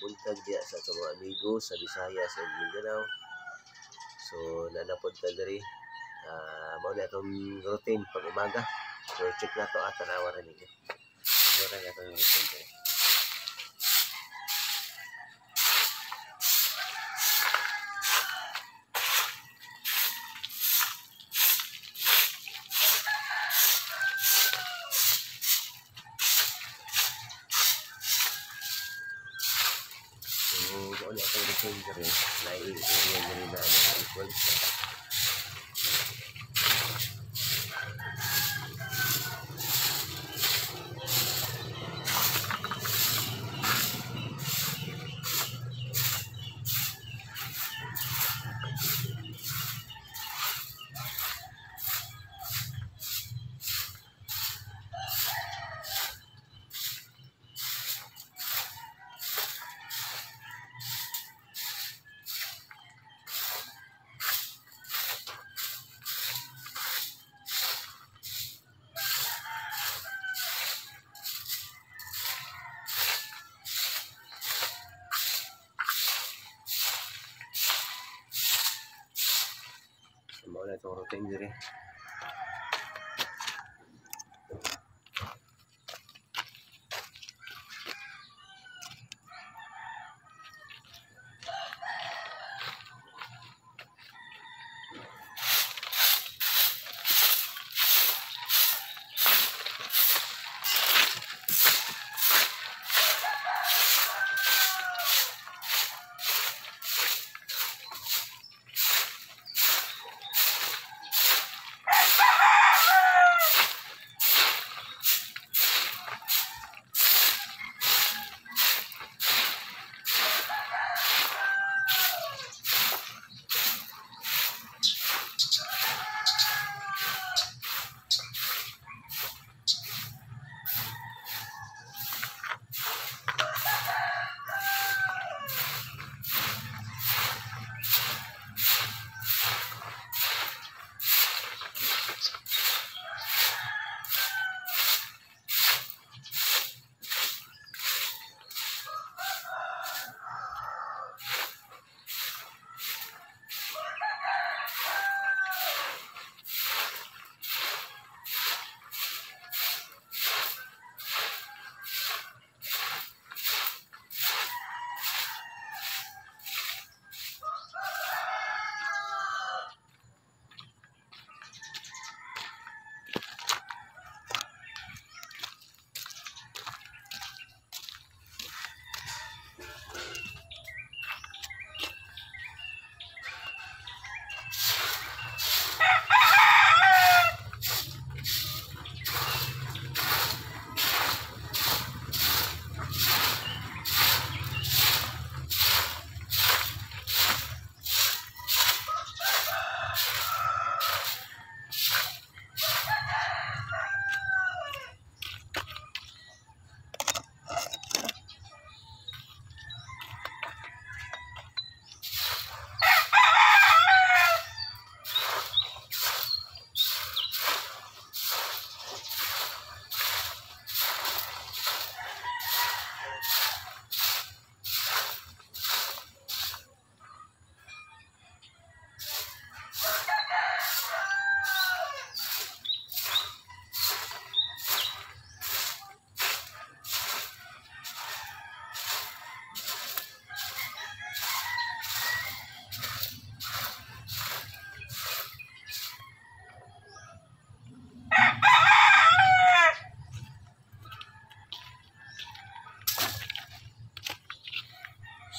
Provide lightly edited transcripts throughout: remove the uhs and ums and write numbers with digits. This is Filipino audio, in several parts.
buntag diya sa atong mga amigos sa Visayas ug Mindanao. So nanapod ta diri mao na atong routine pag umaga. So check na to tanawa ra ninyo. Mura na atong routine. So ano atong routine diri na diri na equal. Mao na itong routine diri.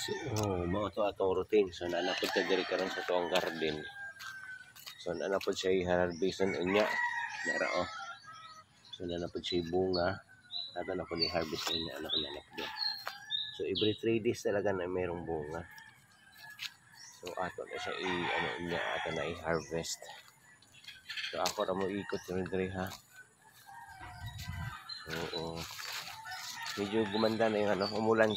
So, mao to atong routine. So, nanapod ta diri karon sa tuwang garden. So, nanapod siya i-harvestan unya. Nara oh. So, nanapod siya bunga. Ato na po ni harvest niya anak nanapod. So, every 3 days talaga na mayroong bunga. So, ato na siya ato na i-harvest. So, ako ra mo ikot diri ha. So, medyo gumanda na yung umulan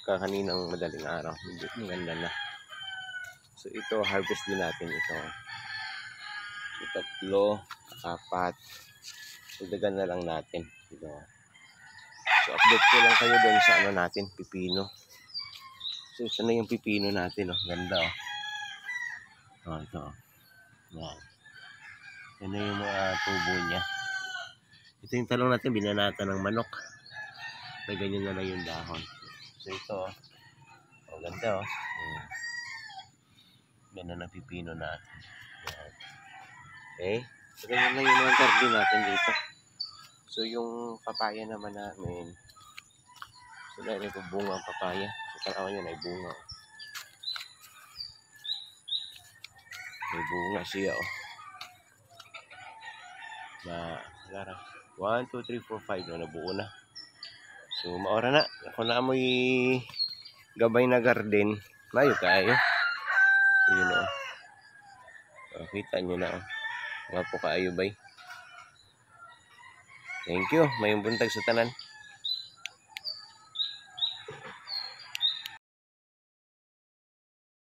kaninang madaling araw. Medyo gumanda na. So ito, harvest din natin ito. So 3, 4. So dagan na lang natin. Ito. So update ko lang kayo doon sa natin, pipino. So, ito na yung pipino natin, oh. Ganda, oh. Oh, ito, oh. Yan. Yan na yung mga tubo niya. Ito yung talong natin, binanata ng manok. May ganyan na lang yung dahon. So, ito, oh. Oh, ganda, oh. Ganda ng pipino natin. Yan. Okay? So, ganyan lang yung mga garden natin dito. So, yung papaya naman namin, so, dahil ito bunga ang papaya. So, tanawan yun ay bunga. May bunga siya, oh. Na, lara. 1, 2, 3, 4, 5. No, nabuo na. So, maora na. Ako na amoy gabay na garden. Mayo kayo. So, yun, oh. Oh, kita nyo na, oh. Mga po kaayo bay. Thank you. Mayong buntag sa tanan.